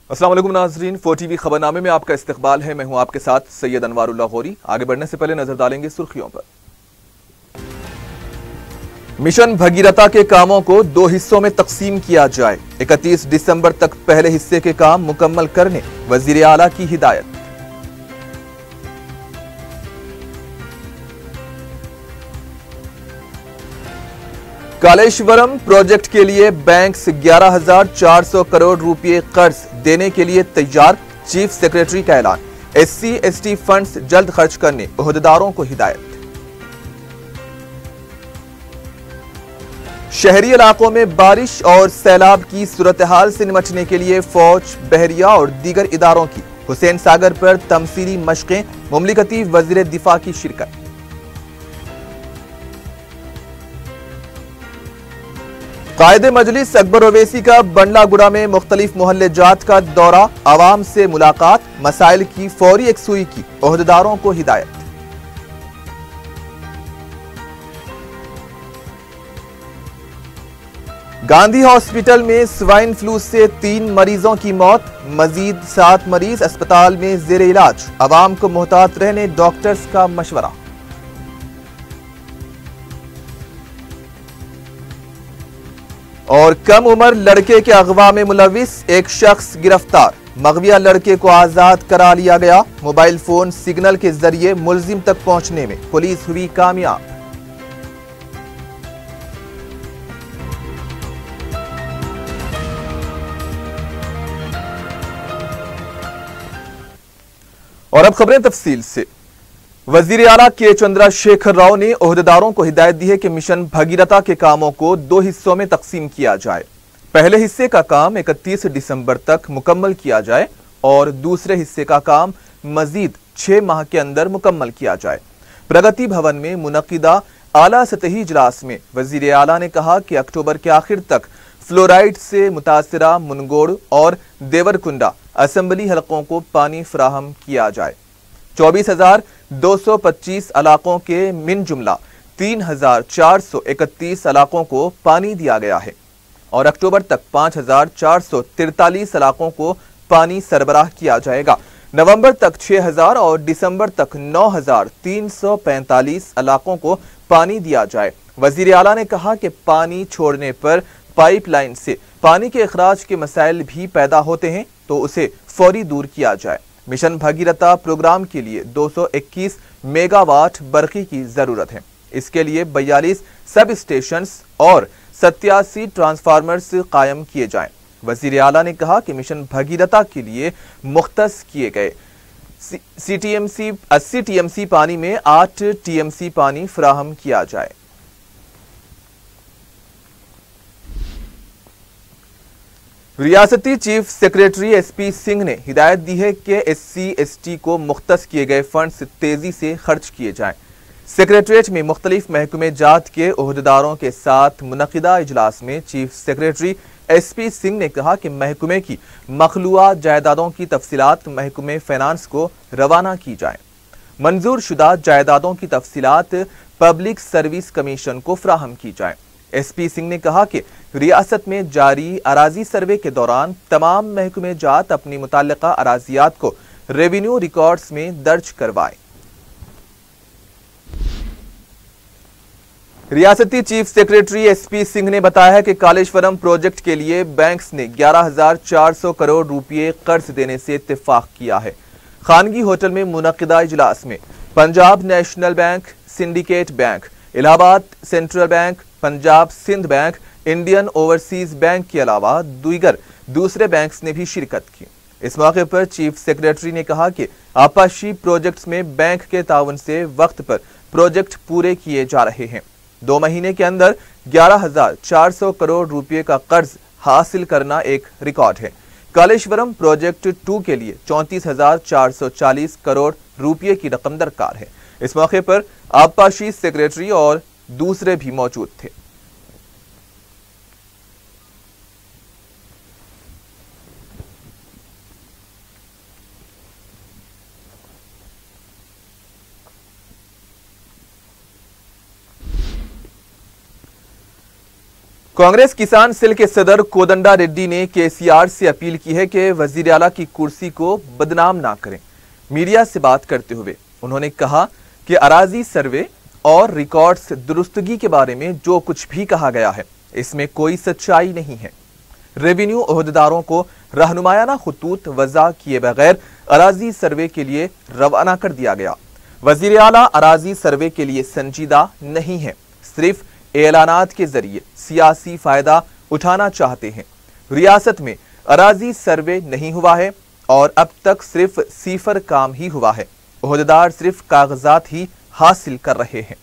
अस्सलाम वालेकुम नाज़रीन, 4TV खबरनामे में आपका इस्तकबाल है। मैं हूं आपके साथ सैयद अनवारुल्लाह गौरी। आगे बढ़ने से पहले नजर डालेंगे सुर्खियों पर। मिशन भगीरथा के कामों को 2 हिस्सों में तकसीम किया जाए। 31 दिसंबर तक पहले हिस्से के काम मुकम्मल करने वजीर आला की हिदायत। कालेश्वरम प्रोजेक्ट के लिए बैंक से 11,400 करोड़ रुपए कर्ज देने के लिए तैयार, चीफ सेक्रेटरी का ऐलान। SC/ST फंड्स जल्द खर्च करने ओहदेदारों को हिदायत। शहरी इलाकों में बारिश और सैलाब की सूरत-ए-हाल से निपटने के लिए फौज, बहरिया और दीगर इदारों की हुसैन सागर पर तमसीली मशकें, मुमलिकती वजीर दिफा की शिरकत। कायदे मजलिस अकबर ओवैसी का बंडलागुड़ा में मुख्तलिफ मोहल्ले जात का दौरा, आवाम से मुलाकात, मसाइल की फौरी यकसुई की ओहदेदारों को हिदायत। गांधी हॉस्पिटल में स्वाइन फ्लू से 3 मरीजों की मौत, मजीद 7 मरीज अस्पताल में जेर इलाज, आवाम को मोहतात रहने डॉक्टर्स का मशवरा। और कम उम्र लड़के के अगवा में मुलविस एक शख्स गिरफ्तार, मगविया लड़के को आजाद करा लिया गया। मोबाइल फोन सिग्नल के जरिए मुलजिम तक पहुंचने में पुलिस हुई कामयाब। और अब खबरें तफसील से। वजीर आला के चंद्रशेखर राव ने ओहदेदारों को हिदायत दी है कि मिशन भगीरथा के कामों को 2 हिस्सों में तकसीम किया जाए। पहले हिस्से का काम 31 दिसंबर तक मुकम्मल किया जाए और दूसरे हिस्से का काम मजीद 6 माह के अंदर मुकम्मल किया जाए। प्रगति भवन में मुनक्किदा आला सतही इजलास में वजीर आला ने कहा कि अक्टूबर के आखिर तक फ्लोराइड से मुतासिरा मुनगोड़ और देवरकुंडा असेंबली हलकों को पानी फराहम किया जाए। 24,225 इलाकों के मिन जुमला 3,431 इलाकों को पानी दिया गया है और अक्टूबर तक 5,443 इलाकों को पानी सरबराह किया जाएगा। नवंबर तक 6,000 और दिसंबर तक 9,345 इलाकों को पानी दिया जाए। वजीर आला ने कहा कि पानी छोड़ने पर पाइपलाइन से पानी के अखराज के मसाइल भी पैदा होते हैं तो उसे फौरी दूर किया जाए। मिशन भगीरथा प्रोग्राम के लिए 221 मेगावाट बरकी की जरूरत है। इसके लिए 42 सब स्टेशंस और 87 ट्रांसफार्मर्स कायम किए जाएं। वजीर आला ने कहा कि मिशन भगीरथा के लिए मुख्तस किए गए 80 TMC पानी में 8 TMC पानी फराहम किया जाए। रियासती चीफ सेक्रेटरी SP सिंह ने हिदायत दी है कि SC/ST को मुख्तस किए गए फंड्स तेजी से खर्च किए जाएं। सेक्रेटरीट में मुख्तलिफ महकमे जात के ओहदेदारों के साथ मुनक्किदा इजलास में चीफ सेक्रेटरी SP सिंह ने कहा कि महकमे की मखलूआ जायदादों की तफसीलात महकमे फाइनेंस को रवाना की जाए। मंजूर शुदा जायदादों की तफसीलात पब्लिक सर्विस कमीशन को फराहम की जाए। SP सिंह ने कहा कि रियासत में जारी अराजी सर्वे के दौरान तमाम महकमे जात अपनी मुताल्लिका अराजियात को रेवेन्यू रिकॉर्ड्स में दर्ज करवाएं। रियासती चीफ सेक्रेटरी SP सिंह ने बताया कि कालेश्वरम प्रोजेक्ट के लिए बैंक्स ने 11,400 करोड़ रुपए कर्ज देने से इत्तेफाक किया है। खानगी होटल में मुनक्किदा इजलास में Punjab national bank, syndicate bank, Allahabad central bank, Punjab Sindh bank, Indian overseas bank के अलावा दूसरे बैंक्स ने भी शिरकत की। इस मौके पर चीफ सेक्रेटरी ने कहा कि आपाशी प्रोजेक्ट्स में बैंक के ताउन से वक्त पर प्रोजेक्ट पूरे किए जा रहे हैं। 2 महीने के अंदर 11,400 करोड़ रुपए का कर्ज हासिल करना एक रिकॉर्ड है। कालेश्वरम प्रोजेक्ट 2 के लिए 34,440 करोड़ रुपए की रकम दरकार है। इस मौके पर आपाशी सेक्रेटरी और दूसरे भी मौजूद थे। कांग्रेस किसान सेल के सदर कोदंडा रेड्डी ने केसीआर से अपील की है कि वजीर आला की कुर्सी को बदनाम ना करें। मीडिया से बात करते हुए उन्होंने कहा कि अराजी सर्वे और रिकॉर्ड्स दुरुस्तगी के बारे में जो कुछ भी कहा गया है इसमें कोई सच्चाई नहीं है। रेवेन्यू ओहदेदारों को रहनुमायाना खुतूत वज़ा किए बगैर अराजी सर्वे के लिए रवाना कर दिया गया। वजीर आला अराजी सर्वे के लिए संजीदा नहीं है, सिर्फ एलानात के जरिए सियासी फायदा उठाना चाहते हैं। रियासत में अराजी सर्वे नहीं हुआ है और अब तक सिर्फ सीफर काम ही हुआ है। ओहदेदार सिर्फ कागजात ही हासिल कर रहे हैं।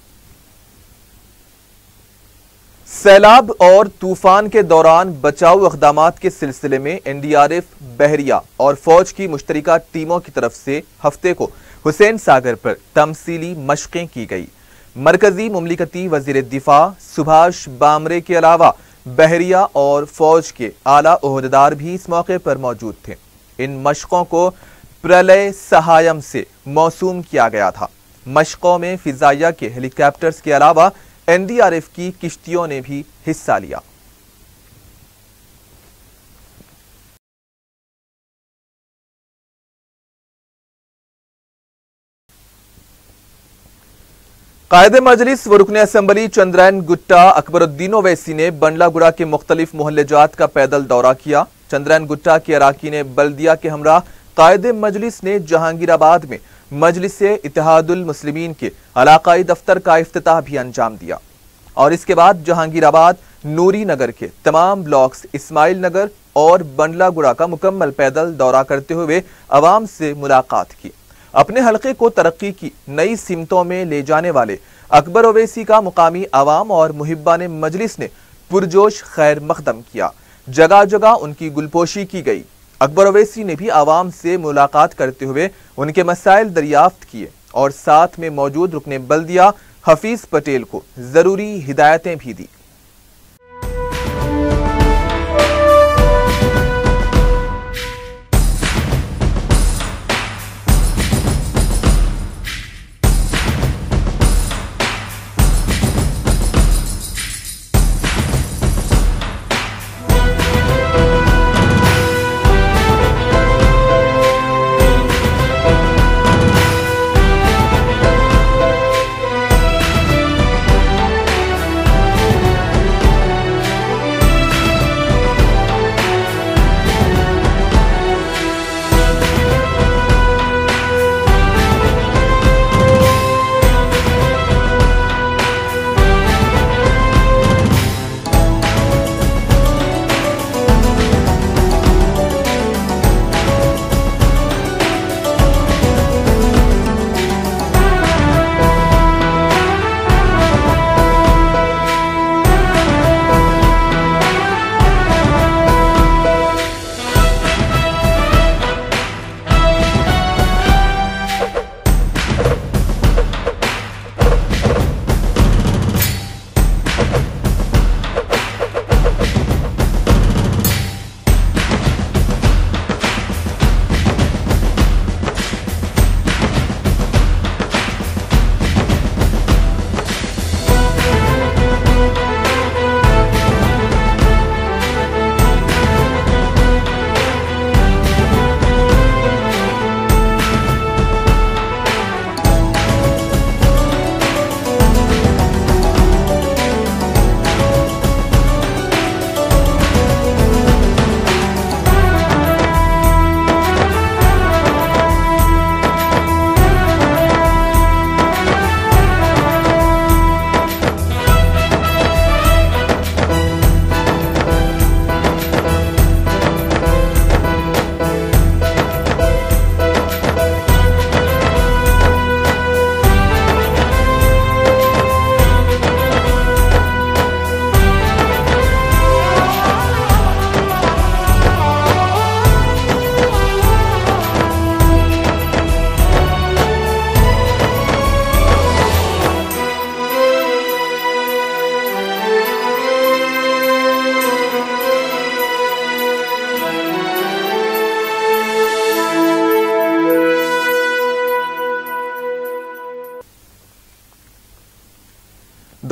सैलाब और तूफान के दौरान बचाव इक़दामात के सिलसिले में एनडीआरएफ, बहरिया और फौज की मुश्तरका टीमों की तरफ से हफ्ते को हुसैन सागर पर तमसीली मशक़ें की गई। मरकजी मुमलिकती वज़ीर दिफा सुभाष बामरे के अलावा बहरिया और फौज के आला ओहदेदार भी इस मौके पर मौजूद थे। इन मशक़ों को प्रलय सहायम से मौसूम किया गया था। मशक़ों में फिजाइया के हेलीकॉप्टर्स के अलावा एनडीआरएफ की किश्तियों ने भी हिस्सा लिया। कायदे मजलिस व रुकने असम्बली चंद्रैन गुट्टा अकबरुद्दीन ओवैसी ने बंडलागुड़ा के मुख्तलिफ मोहल्लेजात का पैदल दौरा किया। चंद्रैन गुट्टा के अराकीन बल्दिया के हमरा कायदे मजलिस ने जहांगीराबाद में मजलिस इत्तेहादुल मुस्लिमीन के इलाकाई दफ्तर का इफ्तिताह भी अंजाम दिया और इसके बाद जहांगीराबाद नूरी नगर के तमाम ब्लॉक्स इस्माइल नगर और बंडलागुड़ा का मुकम्मल पैदल दौरा करते हुए अवाम से मुलाकात की। अपने हलके को तरक्की की नई सिमतों में ले जाने वाले अकबर ओवैसी का मुकामी अवाम और मुहिब्बान मजलिस ने पुरजोश खैर मकदम किया। जगह जगह उनकी गुलपोशी की गई। अकबर ओवैसी ने भी अवाम से मुलाकात करते हुए उनके मसाइल दरियाफ्त किए और साथ में मौजूद रुकने बल्दिया हफीज पटेल को जरूरी हिदायतें भी दी।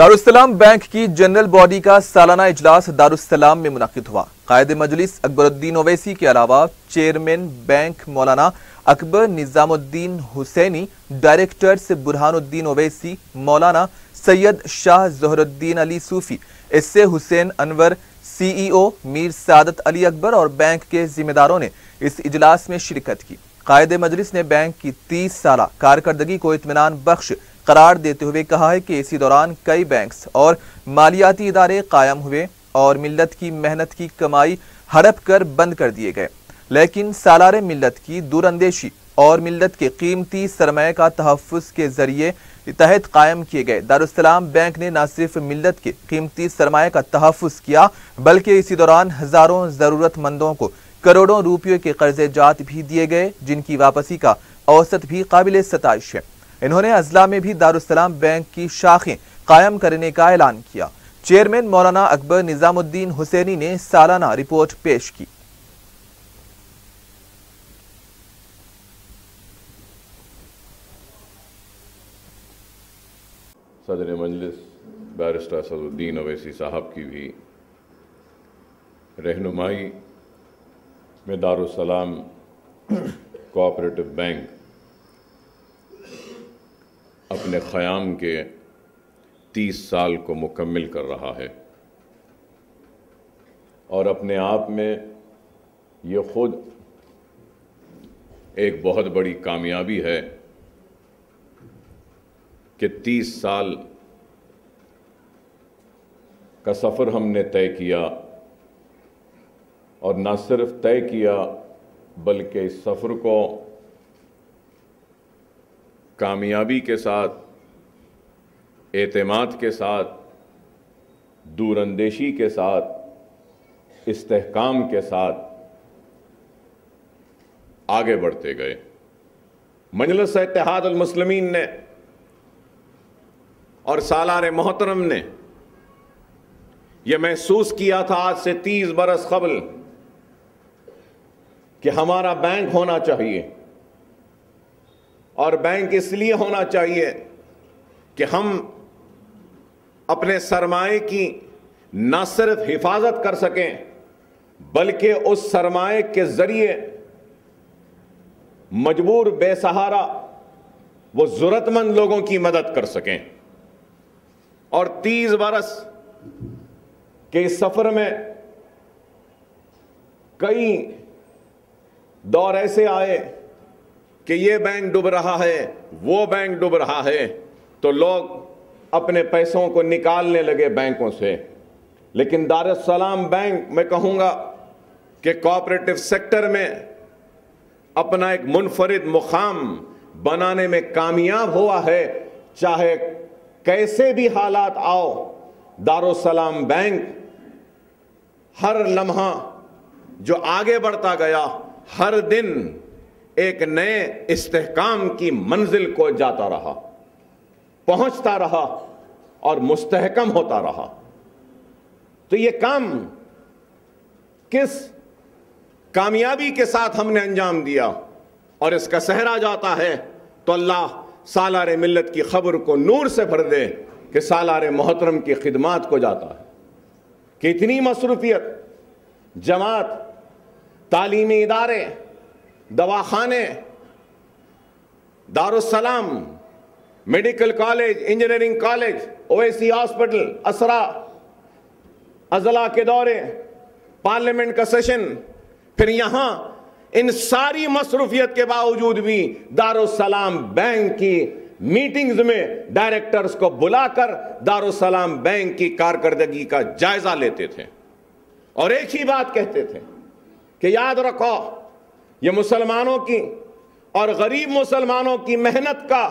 दारुस्सलाम बैंक की जनरल बॉडी का सालाना इजलास दारुस्सलाम में मुनक्किद हुआ। कायदे मजलिस अकबरुद्दीन ओवैसी के अलावा चेयरमैन बैंक मौलाना अकबर निजामुद्दीन हुसैनी, डायरेक्टर्स बुरहानुद्दीन ओवैसी, मौलाना सैयद शाह ज़हरुद्दीन अली सूफी, इससे हुसैन अनवर, सीईओ मीर सादत अली अकबर और बैंक के जिम्मेदारों ने इस इजलास में शिरकत की। कायदे मजलिस ने बैंक की 30 साला कारकर्दगी को इत्मीनान बख्श करार देते हुए कहा है कि इसी दौरान कई बैंक्स और मालियाती इदारे कायम हुए और मिल्लत की मेहनत की कमाई हड़प कर बंद कर दिए गए, लेकिन सालारे मिल्लत की दूरअंदेशी और मिल्लत के कीमती सरमाए का तहफ़्फ़ुज़ के जरिए तहत कायम किए गए दारुस्सलाम बैंक ने न सिर्फ मिल्लत के कीमती सरमाए का तहफ़्फ़ुज़ किया, बल्कि इसी दौरान हज़ारों ज़रूरतमंदों को करोड़ों रुपयों के कर्जे जात भी दिए गए, जिनकी वापसी का औसत भी काबिल सताइश है। इन्होंने अजला में भी दारुस्सलाम बैंक की शाखें कायम करने का ऐलान किया। चेयरमैन मौलाना अकबर निजामुद्दीन हुसैनी ने सालाना रिपोर्ट पेश की। सदर मजलिस बैरिस्टर असदुद्दीन ओवैसी साहब की भी रहनुमाई में दारुस्सलाम कोऑपरेटिव बैंक अपने क़याम के 30 साल को मुकम्मिल कर रहा है और अपने आप में ये खुद एक बहुत बड़ी कामयाबी है कि 30 साल का सफ़र हमने तय किया और न सिर्फ तय किया बल्कि इस सफ़र को कामयाबी के साथ, एतमाद के साथ, दूरअंदेशी के साथ, इस्तेहकाम के साथ आगे बढ़ते गए। मजलिस इत्तेहाद अल मुस्लिमीन ने और सालार मोहतरम ने यह महसूस किया था आज से 30 बरस कबल कि हमारा बैंक होना चाहिए, और बैंक इसलिए होना चाहिए कि हम अपने सरमाए की न सिर्फ हिफाजत कर सकें बल्कि उस सरमाए के जरिए मजबूर बेसहारा वो जरूरतमंद लोगों की मदद कर सकें। और 30 बरस के इस सफर में कई दौर ऐसे आए कि ये बैंक डूब रहा है, वो बैंक डूब रहा है, तो लोग अपने पैसों को निकालने लगे बैंकों से। लेकिन दारुस्सलाम बैंक, मैं कहूँगा कि कोऑपरेटिव सेक्टर में अपना एक मुनफरिद मुकाम बनाने में कामयाब हुआ है। चाहे कैसे भी हालात आओ, दारुस्सलाम बैंक हर लम्हा जो आगे बढ़ता गया, हर दिन एक नए इस्तेहकाम की मंजिल को जाता रहा, पहुंचता रहा और मुस्तहकम होता रहा। तो ये काम किस कामयाबी के साथ हमने अंजाम दिया और इसका सहरा जाता है, तो अल्लाह सालारे मिल्लत की खबर को नूर से भर दे कि सालारे मोहतरम की खिदमात को जाता है कि इतनी मसरूफियत, जमात, तालीमी इदारे, दवाखाने, Darussalam medical college, engineering college, Owaisi hospital, असरा, अजला के दौरे, पार्लियामेंट का सेशन, फिर यहां इन सारी मसरूफियत के बावजूद भी दारुस्सलाम बैंक की मीटिंग्स में डायरेक्टर्स को बुलाकर दारुस्सलाम बैंक की कारकर्दगी का जायजा लेते थे और एक ही बात कहते थे कि याद रखो, ये मुसलमानों की और गरीब मुसलमानों की मेहनत का,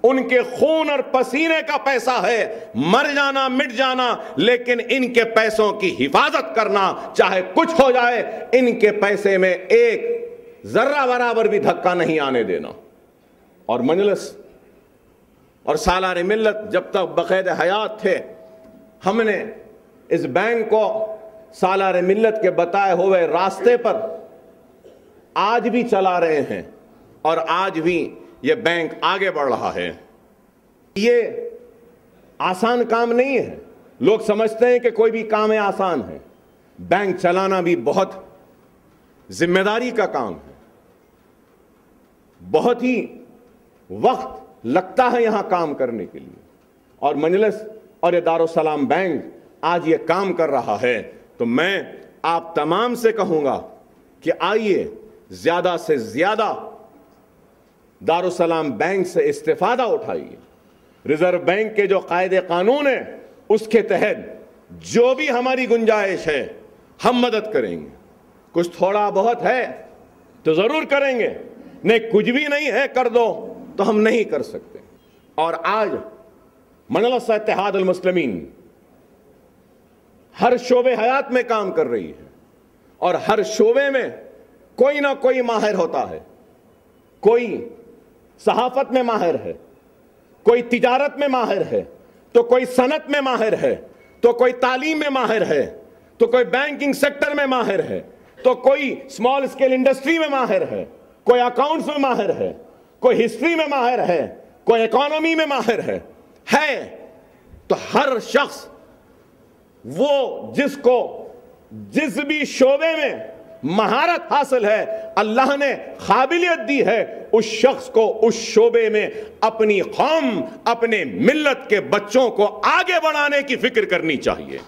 उनके खून और पसीने का पैसा है। मर जाना, मिट जाना, लेकिन इनके पैसों की हिफाजत करना, चाहे कुछ हो जाए, इनके पैसे में एक जर्रा बराबर भी धक्का नहीं आने देना। और मजलिस और सालारे मिल्लत जब तक बक़ैद हयात थे, हमने इस बैंक को सालारे मिल्लत के बताए हुए रास्ते पर आज भी चला रहे हैं और आज भी ये बैंक आगे बढ़ रहा है। ये आसान काम नहीं है। लोग समझते हैं कि कोई भी काम है आसान है। बैंक चलाना भी बहुत जिम्मेदारी का काम है, बहुत ही वक्त लगता है यहां काम करने के लिए, और मजलिस और ये दारुस्सलाम बैंक आज ये काम कर रहा है। तो मैं आप तमाम से कहूंगा कि आइए ज्यादा से ज्यादा दारुस्सलाम बैंक से इस्तेफादा उठाइए। रिजर्व बैंक के जो कायदे कानून है उसके तहत जो भी हमारी गुंजाइश है हम मदद करेंगे। कुछ थोड़ा बहुत है तो जरूर करेंगे, नहीं कुछ भी नहीं है कर दो तो हम नहीं कर सकते। और आज मजलिस इत्तेहाद अल मुस्लिमीन हर शोबे हयात में काम कर रही है, और हर शोबे में कोई ना कोई माहिर होता है। कोई सहाफत में माहिर है, कोई तिजारत में माहिर है, तो कोई सनत में माहिर है, तो कोई तालीम में माहिर है, तो कोई बैंकिंग सेक्टर में माहिर है, तो कोई स्मॉल स्केल इंडस्ट्री में माहिर है, कोई अकाउंट्स में माहिर है, कोई हिस्ट्री में माहिर है, कोई इकोनॉमी में माहिर है। तो हर शख्स वो जिसको जिस भी शोबे में महारत हासिल है, अल्लाह ने काबिलियत दी है, उस शख्स को उस शोबे में अपनी कौम, अपने मिल्लत के बच्चों को आगे बढ़ाने की फिक्र करनी चाहिए,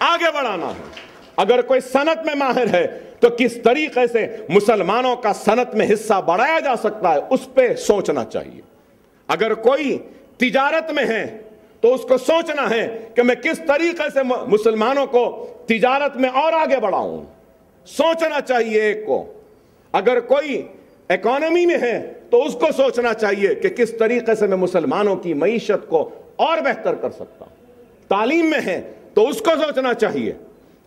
आगे बढ़ाना है। अगर कोई सनत में माहिर है तो किस तरीके से मुसलमानों का सनत में हिस्सा बढ़ाया जा सकता है उस पर सोचना चाहिए। अगर कोई तिजारत में है तो उसको सोचना है कि मैं किस तरीके से मुसलमानों को तिजारत में और आगे बढ़ाऊं, सोचना चाहिए एक को। अगर कोई इकोनॉमी में है तो उसको सोचना चाहिए कि किस तरीके से मैं मुसलमानों की मईशत को और बेहतर कर सकता हूं। तालीम में है तो उसको सोचना चाहिए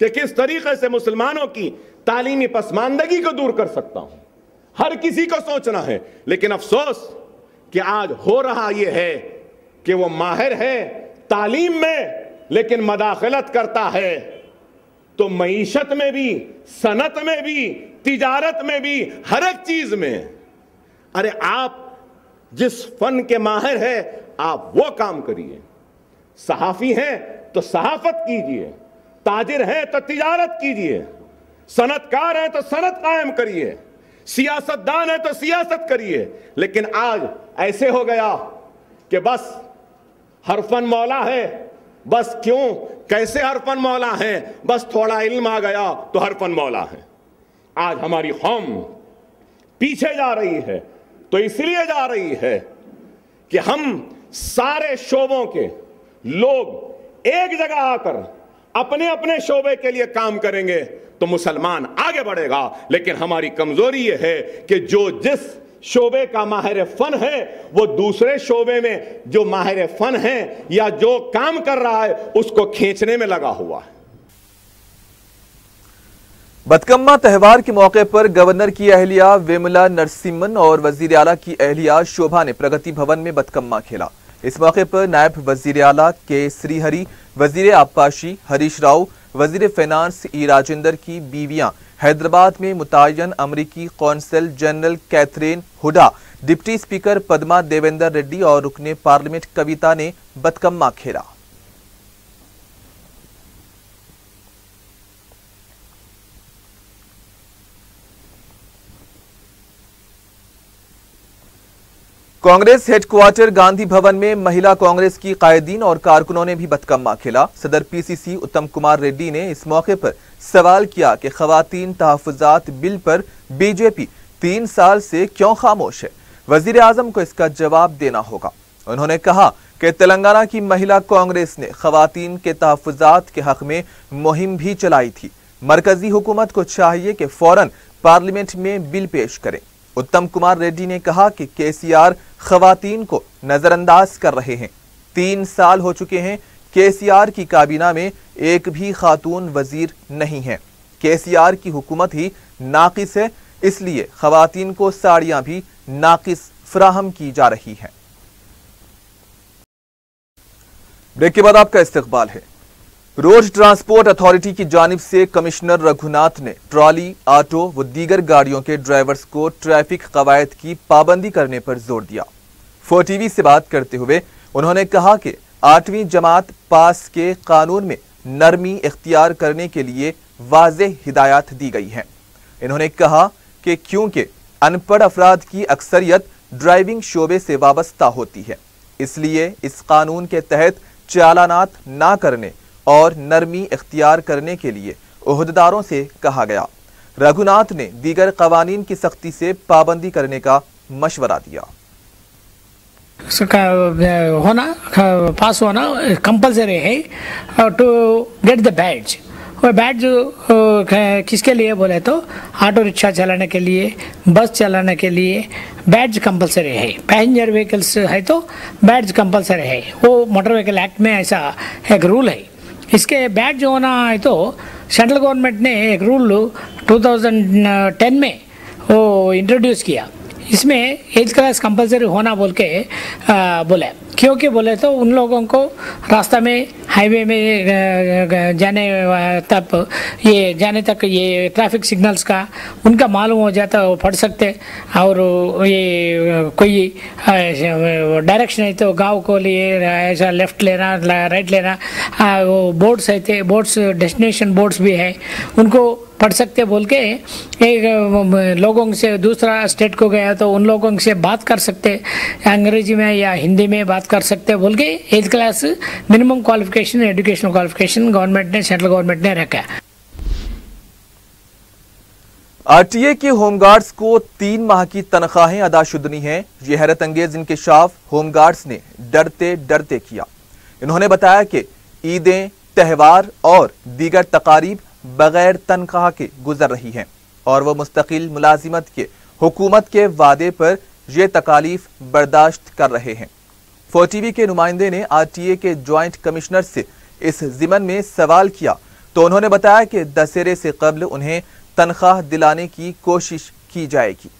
कि किस तरीके से मुसलमानों की तालीमी पसमानदगी को दूर कर सकता हूं। हर किसी को सोचना है, लेकिन अफसोस कि आज हो रहा यह है कि वो माहिर है तालीम में लेकिन मदाखलत करता है तो मईशत में भी, सनत में भी, तिजारत में भी, हर एक चीज में। अरे आप जिस फन के माहिर है आप वो काम करिए। सहाफी हैं तो सहाफत कीजिए, ताजिर हैं तो तिजारत कीजिए, सनतकार हैं तो सनत कायम करिए, सियासतदान है तो सियासत करिए। लेकिन आज ऐसे हो गया कि बस हर फन मौला है, बस क्यों कैसे हर फन मौला है, बस थोड़ा इल्म आ गया तो हर फन मौला है। आज हमारी कौम पीछे जा रही है तो इसलिए जा रही है कि हम सारे शोबों के लोग एक जगह आकर अपने अपने शोबे के लिए काम करेंगे तो मुसलमान आगे बढ़ेगा। लेकिन हमारी कमजोरी यह है कि जो जिस शोबे का माहिर फन है वो दूसरे शोबे में जो माहिर फन है या जो काम कर रहा है उसको खींचने में लगा हुआ है। बतकम्मा त्योहार के मौके पर गवर्नर की अहलिया विमला नरसिम्हन और वजीर आला की अहलिया शोभा ने प्रगति भवन में बतकम्मा खेला। इस मौके पर नायब वजीर आला के श्रीहरि, वजीर आबपाशी हरीश राव, वजीर फाइनेंस ई राजेंद्र की बीवियां हैदराबाद में मुतय्यन अमरीकी consul general Katherine Hadda, deputy speaker Padma Devender Reddy और रुकने पार्लियामेंट कविता ने बतकम्मा खेला। कांग्रेस हेडक्वार्टर गांधी भवन में महिला कांग्रेस की कायदीन और कारकुनों ने भी बतकम्मा खेला। सदर पीसीसी उत्तम कुमार रेड्डी ने इस मौके पर सवाल किया कि खवातीन तहफ़्फ़ुज़ात बिल पर बीजेपी 3 साल से क्यों खामोश है। वजीर आजम को इसका जवाब देना होगा। उन्होंने कहा कि तेलंगाना की महिला कांग्रेस ने खवातीन के तहफ़्फ़ुज़ात के हक में मुहिम भी चलाई थी। मरकजी हुकूमत को चाहिए कि फौरन पार्लियामेंट में बिल पेश करें। उत्तम कुमार रेड्डी ने कहा कि केसीआर खवातीन को नजरअंदाज कर रहे हैं। 3 साल हो चुके हैं, केसीआर की काबीना में एक भी खातून वजीर नहीं है। केसीआर की हुकूमत ही नाकिस है, इसलिए खवातीन को साड़ियां भी नाकिस फराहम की जा रही हैं। ब्रेक के बाद आपका इस्तकबाल है। रोड ट्रांसपोर्ट अथॉरिटी की जानिब से कमिश्नर रघुनाथ ने ट्रॉली, ऑटो व दीगर गाड़ियों के ड्राइवर्स को ट्रैफिक कवायद की पाबंदी करने पर जोर दिया। 4TV से बात करते हुए उन्होंने कहा कि 8वीं जमात पास के कानून में नरमी इख्तियार करने के लिए वाज़ेह हिदायत दी गई हैं। इन्होंने कहा कि क्योंकि अनपढ़ अफराद की अक्सरियत ड्राइविंग शोबे से वाबस्ता होती है, इसलिए इस कानून के तहत चालानात ना करने और नरमी इख्तियार करने के लिए ओहदेदारों से कहा गया। रघुनाथ ने दीगर कवानीन की सख्ती से पाबंदी करने का मशवरा दिया। पास होना कंपलसरी है टू गेट द बैज। और बैज किसके लिए बोले तो ऑटो रिक्शा चलाने के लिए, बस चलाने के लिए बैज कंपलसरी है। पैसेंजर व्हीकल्स है तो बैज कंपलसरी है, वो मोटर व्हीकल एक्ट में ऐसा एक रूल है। इसके बैज होना है तो सेंट्रल गवर्नमेंट ने एक रूल 2010 में वो इंट्रोड्यूस किया। इसमें 8th क्लास कंपलसरी होना बोल के बोले, क्योंकि बोले तो उन लोगों को रास्ता में हाईवे में जाने तक ये ट्रैफिक सिग्नल्स का उनका मालूम हो जाता, वो पढ़ सकते। और ये कोई डायरेक्शन है तो गांव को लिए ऐसा लेफ्ट लेना, राइट लेना, वो बोर्ड्स है, बोर्ड्स डेस्टिनेशन बोर्ड्स भी है, उनको पढ़ सकते बोल के एक लोगों से दूसरा स्टेट को गया तो उन लोगों से बात कर सकते, अंग्रेजी में या हिंदी में बात कर सकते बोल के 8th class minimum qualification, educational qualification government ने, सेंट्रल गवर्नमेंट ने रखा। आरटीए के होमगार्ड्स को 3 माह की तनख्वाहें अदाशुदनी हैं। ये हैरत अंगेज इंकशाफ होमगार्ड्स ने डरते डरते किया। इन्होंने बताया कि ईदें, त्यौहार और दीगर तकारीब बगैर तनख्वाह के गुजर रही हैं और वो मुस्तकिल मुलाजिमत के हुकूमत के वादे पर ये तकालीफ बर्दाश्त कर रहे हैं। 4TV के नुमाइंदे ने आरटीए के ज्वाइंट कमिश्नर से इस ज़िमन में सवाल किया तो उन्होंने बताया कि दशहरे से कबल उन्हें तनख्वाह दिलाने की कोशिश की जाएगी।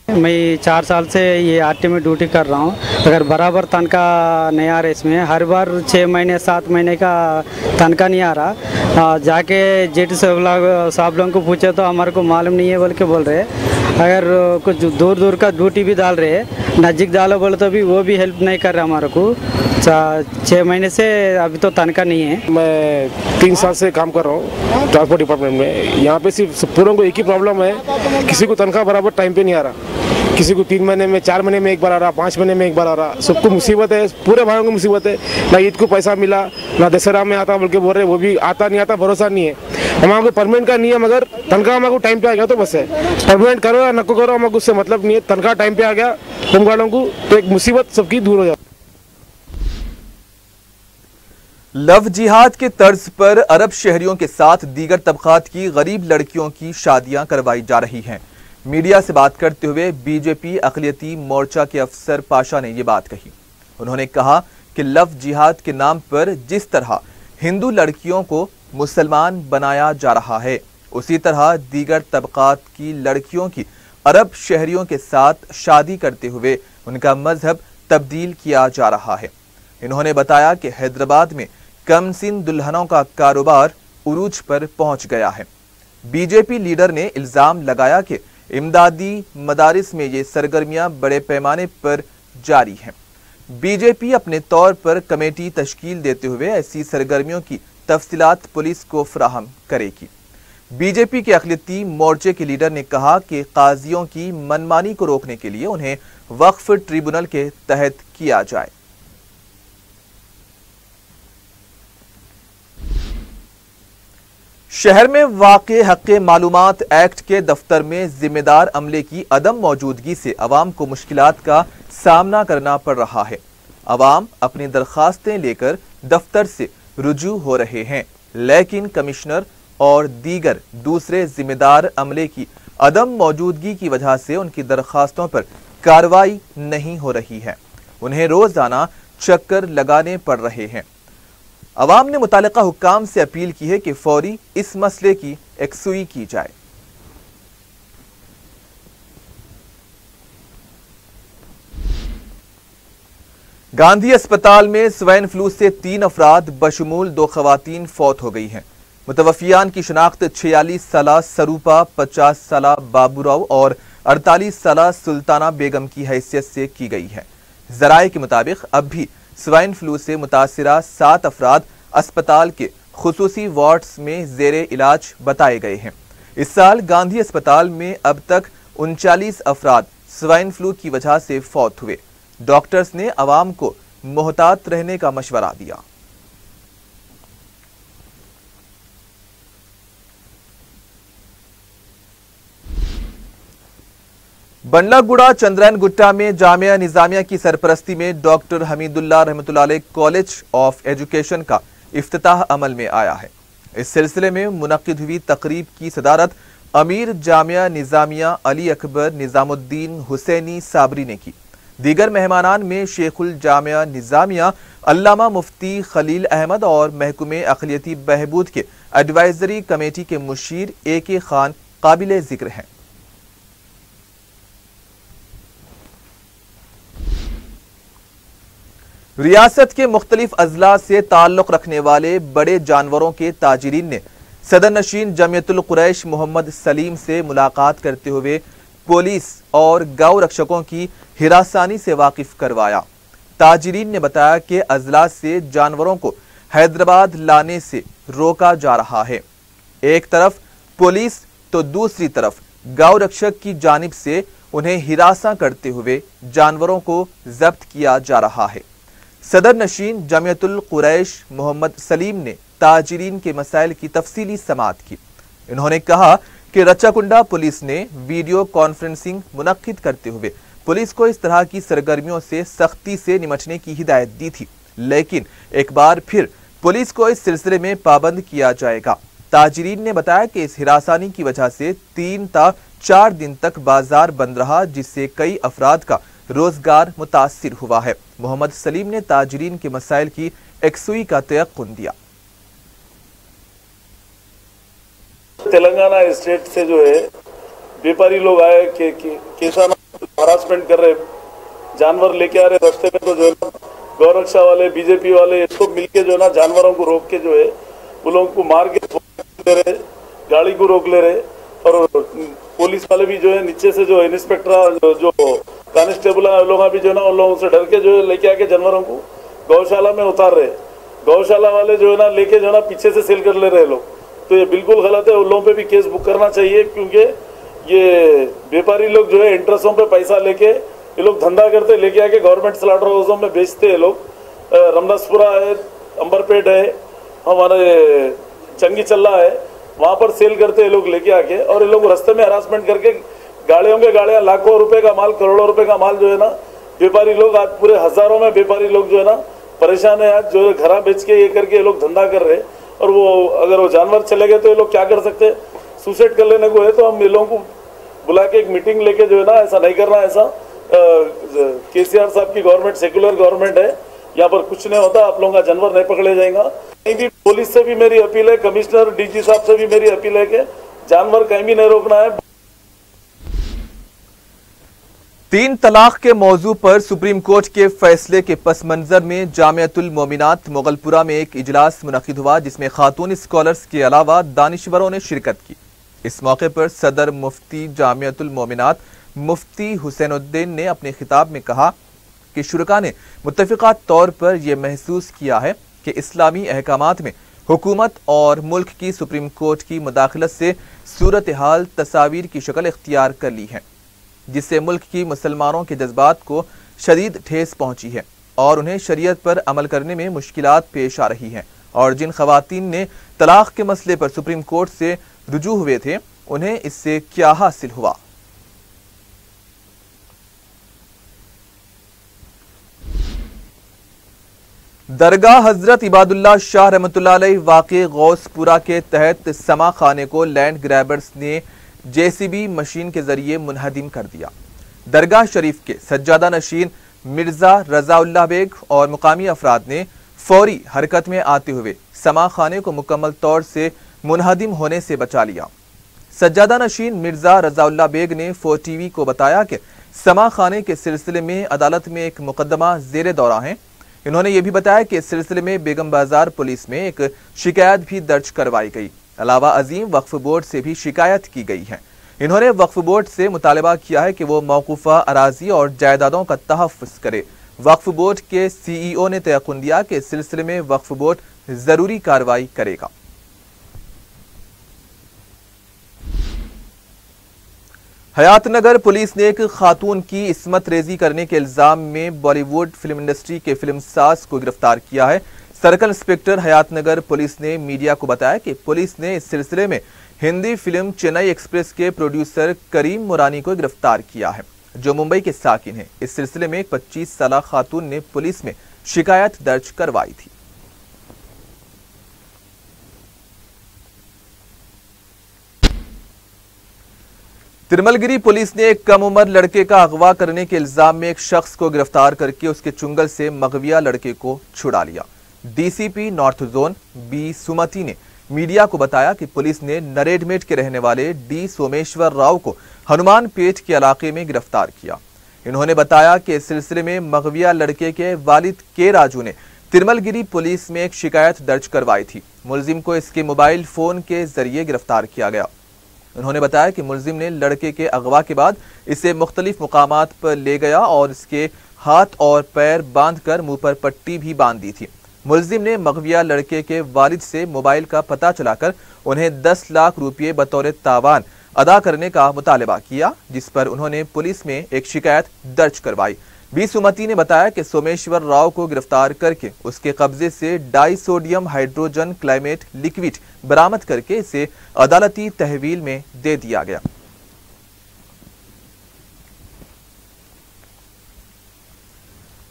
मैं 4 साल से ये आरटीए में ड्यूटी कर रहा हूँ, अगर बराबर तनख्वाह नहीं आ रहा है, इसमें हर बार 6 महीने 7 महीने का तनख्वाह नहीं आ रहा। जाके जेटी साहब लोगों को पूछे तो हमारे को मालूम नहीं है बोल के बोल रहे। अगर कुछ दूर दूर का ड्यूटी भी डाल रहे, नज़दीक डालो बोले तो भी वो भी हेल्प नहीं कर रहा हमारे को। 6 महीने से अभी तो तनख्वाह नहीं है। मैं 3 साल से काम कर रहा हूँ ट्रांसपोर्ट डिपार्टमेंट में। यहाँ पे सिर्फ पूरों को एक ही प्रॉब्लम है, किसी को तनख्वाह बराबर टाइम पे नहीं आ रहा, किसी को 3 महीने में, 4 महीने में एक बार आ रहा, 5 महीने में एक बार आ रहा। सबको मुसीबत है, पूरे भाइयों को मुसीबत है। ना ईद को पैसा मिला, ना दशहरा में आता बोल के बोल रहे, वो भी आता नहीं आता, भरोसा नहीं है। हमारे को परमानेंट का नहीं है, मगर तनख्वाह हमारे को टाइम पे आ गया तो बस है। परमानेंट करो या नको करो, हमारे को उससे मतलब नहीं है। तनख्वाह टाइम पे आ गया होमगार्डों को तो एक मुसीबत सबकी दूर हो जाती। लव जिहाद के तर्ज पर अरब शहरियों के साथ दीगर तबकात की गरीब लड़कियों की शादियां करवाई जा रही हैं। मीडिया से बात करते हुए बीजेपी अक़लियती मोर्चा के अफसर पाशा ने ये बात कही। उन्होंने कहा कि लव जिहाद के नाम पर जिस तरह हिंदू लड़कियों को मुसलमान बनाया जा रहा है, उसी तरह दीगर तबकात की लड़कियों की अरब शहरियों के साथ शादी करते हुए उनका मजहब तब्दील किया जा रहा है। इन्होंने बताया कि हैदराबाद में कमसिन दुल्हनों का कारोबार उरूज पर पहुंच गया है। बीजेपी लीडर ने इल्जाम लगाया कि इमदादी मदारिस में ये सरगर्मियां बड़े पैमाने पर जारी हैं। बीजेपी अपने तौर पर कमेटी तश्कील देते हुए ऐसी सरगर्मियों की तफसीलात पुलिस को फराहम करेगी। बीजेपी के अक़लियती मोर्चे के लीडर ने कहा कि काजियों की मनमानी को रोकने के लिए उन्हें वक्फ ट्रिब्यूनल के तहत किया जाए। शहर में वाक़े हक़ मालूमात एक्ट के दफ्तर में जिम्मेदार अमले की अदम मौजूदगी से अवाम को मुश्किलात का सामना करना पड़ रहा है। अवाम अपनी दरखास्तें लेकर दफ्तर से रुजू हो रहे हैं, लेकिन कमिश्नर और दीगर दूसरे जिम्मेदार अमले की अदम मौजूदगी की वजह से उनकी दरखास्तों पर कार्रवाई नहीं हो रही है। उन्हें रोजाना चक्कर लगाने पड़ रहे हैं। अवाम ने मुतालिका हुक्काम से अपील की है कि फौरी इस मसले की यकसुई की जाए। गांधी अस्पताल में स्वाइन फ्लू से 3 अफराद बशमूल 2 खवातीन फौत हो गई हैं। मुतवफ़ियान की शनाख्त 46 साला सरूपा, 50 साला बाबूराव और 48 साला सुल्ताना बेगम की हैसियत से की गई है। ज़राए के मुताबिक अब भी स्वाइन फ्लू से मुतासिरा 7 अफराद अस्पताल के खुसूसी वार्ड्स में ज़ेरे इलाज बताए गए हैं। इस साल गांधी अस्पताल में अब तक 39 अफराद स्वाइन फ्लू की वजह से फौत हुए। डॉक्टर्स ने आवाम को मोहतात रहने का मशवरा दिया। बंडलागुड़ा चंद्रैन गुट्टा में जामिया निजामिया की सरपरस्ती में डॉक्टर हमीदुल्लाह रहमतुल्लाह अलैह कॉलेज ऑफ एजुकेशन का इफ्तिताह अमल में आया है। इस सिलसिले में मुनक्किद हुई तकरीब की सदारत अमीर जामिया निजामिया अली अकबर निजामुद्दीन हुसैनी साबरी ने की। दीगर मेहमानान में शेखुल जामिया निजामिया अल्लामा मुफ्ती खलील अहमद और महकमे अक़लियती बहबूद के एडवाइजरी कमेटी के मुशीर AK खान काबिले जिक्र हैं। रियासत के मुख्तलिफ अजला से ताल्लुक रखने वाले बड़े जानवरों के ताजिरीन ने सदर नशीन जमियतुल कुरैश मोहम्मद सलीम से मुलाकात करते हुए पुलिस और गौ रक्षकों की हिरासानी से वाकिफ करवाया। ताजिरीन ने बताया कि अजला से जानवरों को हैदराबाद लाने से रोका जा रहा है। एक तरफ पुलिस तो दूसरी तरफ गौ रक्षक की जानिब से उन्हें हिरासा करते हुए जानवरों को जब्त किया जा रहा है। सदर नशीन जमियतुल कुरैश मोहम्मद सलीम ने ताजिरीन के मसाइल की तफसीली समाअत की। इन्होंने कहा कि रच्चाकुंडा पुलिस ने वीडियो कॉन्फ्रेंसिंग मुनक्किद करते हुए पुलिस को इस तरह की सरगर्मियों से सख्ती से निपटने की हिदायत दी थी, लेकिन एक बार फिर पुलिस को इस सिलसिले में पाबंद किया जाएगा। ताजिरीन ने बताया कि इस हिरासानी की वजह से 3 ta 4 दिन तक बाजार बंद रहा, जिससे कई अफराद का रोजगार मुतासिर हुआ है। मोहम्मद सलीम ने ताजिरीन के मसाइल की एकसुई का तयक्कुन दिया। तेलंगाना स्टेट से जो है व्यापारी लोग आए कि किसान हरासमेंट कर रहे, जानवर लेके आ रहे रास्ते में, तो जो है ना गौरक्षा वाले बीजेपी वाले इसको मिलके जो है ना जानवरों को रोक के जो है वो लोगों को मार के ले रहे, गाड़ी को रोक ले रहे। और पुलिस वाले भी जो है नीचे से जो इंस्पेक्टर जो कांस्टेबल है लोग भी जो है ना उन लोगों से डर के जो है लेके आके जानवरों को गौशाला में उतार रहे। गौशाला वाले जो है ना लेके जो है ना पीछे से सेल कर ले रहे लोग, तो ये बिल्कुल गलत है। उन लोगों पे भी केस बुक करना चाहिए, क्योंकि ये व्यापारी लोग जो है इंटरेस्टों पे पैसा लेके ये लोग धंधा करते, लेके आके गवर्नमेंट स्लॉटर हाउसों में बेचते हैं लोग। रमदासपुरा है, अंबरपेट है, हमारे चंगी चल्ला है, वहां पर सेल करते हैं लोग लेके आके। और ये लोग रास्ते में हरासमेंट करके गाड़ियों के गाड़ियां लाखों रुपए का माल, करोड़ों रुपए का माल जो है ना व्यापारी लोग आज पूरे हजारों में व्यापारी लोग जो है ना परेशान है। आज जो है घरा बेच के ये करके ये लोग धंधा कर रहे हैं। और वो अगर वो जानवर चले गए तो ये लोग क्या कर सकते हैं, सुसाइड कर लेने को है। तो हम ये लोगों को बुला के एक मीटिंग लेके जो है ना ऐसा नहीं करना। ऐसा केसीआर साहब की गवर्नमेंट सेक्युलर गवर्नमेंट है, यहाँ पर कुछ नहीं होता, आप लोगों का जानवर नहीं पकड़े जाएगा। कहीं भी पुलिस से भी मेरी अपील है, कमिश्नर डीजी साहब से भी मेरी अपील है कि जानवर कहीं भी नहीं रोकना है। 3 तलाक के मौजू पर सुप्रीम कोर्ट के फैसले के पस मंजर में जामियतुल मोमिनात मोगलपुरा में एक इजलास मुनक्किद हुआ, जिसमें खातून स्कॉलर्स के अलावा दानिशवरों ने शिरकत की। इस मौके पर सदर मुफ्ती जामियतुल मोमिनात मुफ्ती हुसैनुद्दीन ने अपने खिताब में कहा कि शुरका ने मुत्तफिका तौर पर यह महसूस किया है कि इस्लामी अहकामात में हुकूमत और मुल्क की सुप्रीम कोर्ट की मुदाखलत से सूरत हाल तस्वीर की शक्ल इख्तियार कर ली है, जिससे मुल्क की मुसलमानों के जज्बात को शदीद ठेस पहुंची है और उन्हें शरीयत पर अमल करने में मुश्किलात पेश आ रही हैं। और जिन खवातीन ने तलाक के मसले पर सुप्रीम कोर्ट से रुजू हुए थे, उन्हें इससे क्या हासिल हुआ। दरगाह हजरत इबादुल्लाह शाह रहमतुल्लाह अलैह वाक़े गौसपुरा के तहत समा खाने को लैंड ग्रैबर्स ने JCB मशीन के जरिए मुनहदिम कर दिया। दरगाह शरीफ के सज्जादा नशीन मिर्जा रजाउल्लाह बेग और मुकामी अफराद ने फौरी हरकत में आते हुए समा खाने को मुकम्मल तौर से मुनहदिम होने से बचा लिया। सज्जादा नशीन मिर्जा रजाउल्लाह बेग ने 4TV को बताया कि समा खाने के सिलसिले में अदालत में एक मुकदमा जेर दौरा है। इन्होंने ये भी बताया कि इस सिलसिले में बेगम बाजार पुलिस में एक शिकायत भी दर्ज करवाई गई। अलावा अजीम वक्फ बोर्ड से भी शिकायत की गई है। इन्होंने वक्फ बोर्ड से मुतालबा किया है कि वो मौकूफा अराजी और जायदादों का तहफ़्फ़ुज़ करे। वक्फ बोर्ड के CEO ने तयक़ुन दिया कि इस सिलसिले में वक्फ बोर्ड जरूरी कार्रवाई करेगा। हयातनगर पुलिस ने एक खातून की इस्मत रेजी करने के इल्जाम में बॉलीवुड फिल्म इंडस्ट्री के फिल्मसाज को गिरफ्तार किया है। सर्कल इंस्पेक्टर हयातनगर पुलिस ने मीडिया को बताया कि पुलिस ने इस सिलसिले में हिंदी फिल्म चेन्नई एक्सप्रेस के प्रोड्यूसर करीम मुरानी को गिरफ्तार किया है, जो मुंबई के साकिन हैं। इस सिलसिले में एक 25 साला खातून ने पुलिस में शिकायत दर्ज करवाई थी। तिरमलगिरी पुलिस ने एक कम उम्र लड़के का अगवा करने के इल्जाम में एक शख्स को गिरफ्तार करके उसके चुंगल से मगविया लड़के को छुड़ा लिया। DCP नॉर्थ जोन B सुमति ने मीडिया को बताया कि पुलिस ने नरेडमेट के रहने वाले D सोमेश्वर राव को हनुमान पेट के इलाके में गिरफ्तार किया। इन्होंने बताया कि इस सिलसिले में मगविया लड़के के वालिद के राजू ने तिरमलगिरी पुलिस में एक शिकायत दर्ज करवाई थी। मुलजिम को इसके मोबाइल फोन के जरिए गिरफ्तार किया गया। उन्होंने बताया कि मुलजिम ने लड़के के अगवा के बाद इसे मुख्तलिफ मुकामात पर ले गया और इसके हाथ और पैर बांधकर मुंह पर पट्टी भी बांध दी थी। मुलजिम ने मगविया लड़के के वालिद से मोबाइल का पता चलाकर उन्हें 10 लाख रुपये बतौर तावान अदा करने का मुतालबा किया, जिस पर उन्होंने पुलिस में एक शिकायत दर्ज करवाई। B सुमति ने बताया कि सोमेश्वर राव को गिरफ्तार करके उसके कब्जे से डाइसोडियम हाइड्रोजन क्लाइमेट लिक्विड बरामद करके इसे अदालती तहवील में दे दिया गया।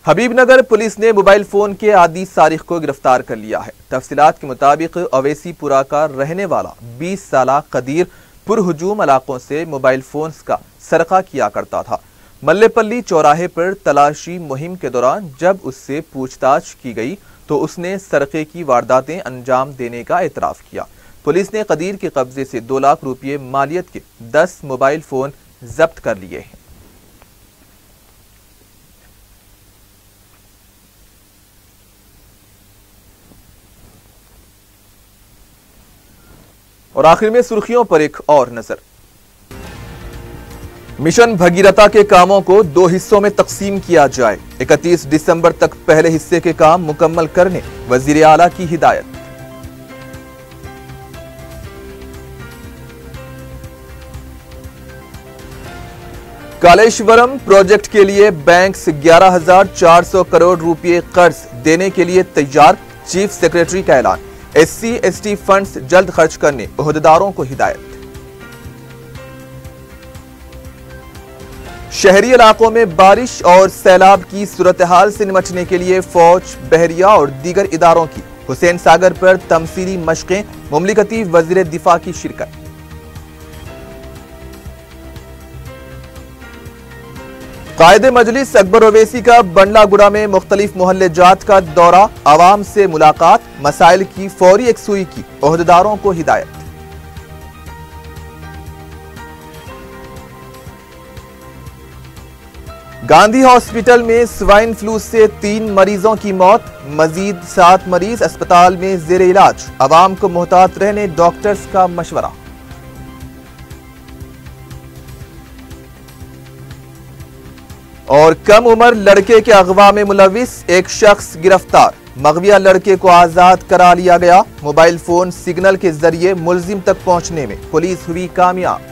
हबीबनगर पुलिस ने मोबाइल फोन के आदि सारिक को गिरफ्तार कर लिया है। तफसीलात के मुताबिक अवैसीपुरा का रहने वाला 20 साला कदीर पुरहुजूम इलाकों से मोबाइल फोन्स का सरका किया करता था। मल्लेपल्ली चौराहे पर तलाशी मुहिम के दौरान जब उससे पूछताछ की गई तो उसने सरके की वारदातें अंजाम देने का एतराफ किया। पुलिस ने कदीर के कब्जे से 2 लाख रुपये मालियत के 10 मोबाइल फोन जब्त कर लिए हैं। और आखिर में सुर्खियों पर एक और नजर। मिशन भगीरथा के कामों को 2 हिस्सों में तकसीम किया जाए। 31 दिसंबर तक पहले हिस्से के काम मुकम्मल करने वजीर आला की हिदायत। कालेश्वरम प्रोजेक्ट के लिए बैंक से 11,400 करोड़ रुपए कर्ज देने के लिए तैयार, चीफ सेक्रेटरी का ऐलान। SC/ST फंड्स जल्द खर्च करने ओहदेदारों को हिदायत। शहरी इलाकों में बारिश और सैलाब की सूरत हाल से निपटने के लिए फौज, बहरिया और दीगर इदारों की हुसैन सागर पर तमसीली मशकें, मुमलिकती वजीर दिफा की शिरकत। कायदे मजलिस अकबर ओवैसी का बंडलागुड़ा में मुख्तलिफ मोहल्ले जात का दौरा, आवाम से मुलाकात, मसाइल की फौरी यकसुई की ओहदेदारों को हिदायत। गांधी हॉस्पिटल में स्वाइन फ्लू से 3 मरीजों की मौत, मजीद 7 मरीज अस्पताल में जेर इलाज, आवाम को मोहतात रहने डॉक्टर्स का मशवरा। और कम उम्र लड़के के अगवा में मुलविस एक शख्स गिरफ्तार, मगविया लड़के को आजाद करा लिया गया। मोबाइल फोन सिग्नल के जरिए मुलजिम तक पहुंचने में पुलिस हुई कामयाब।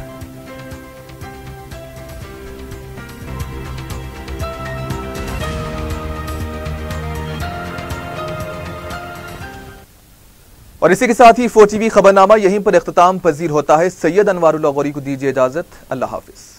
और इसी के साथ ही 4TV खबरनामा यहीं पर इख्तिताम पजीर होता है। सैयद अनवारुल्लाह गौरी को दीजिए इजाजत। अल्लाह हाफिज।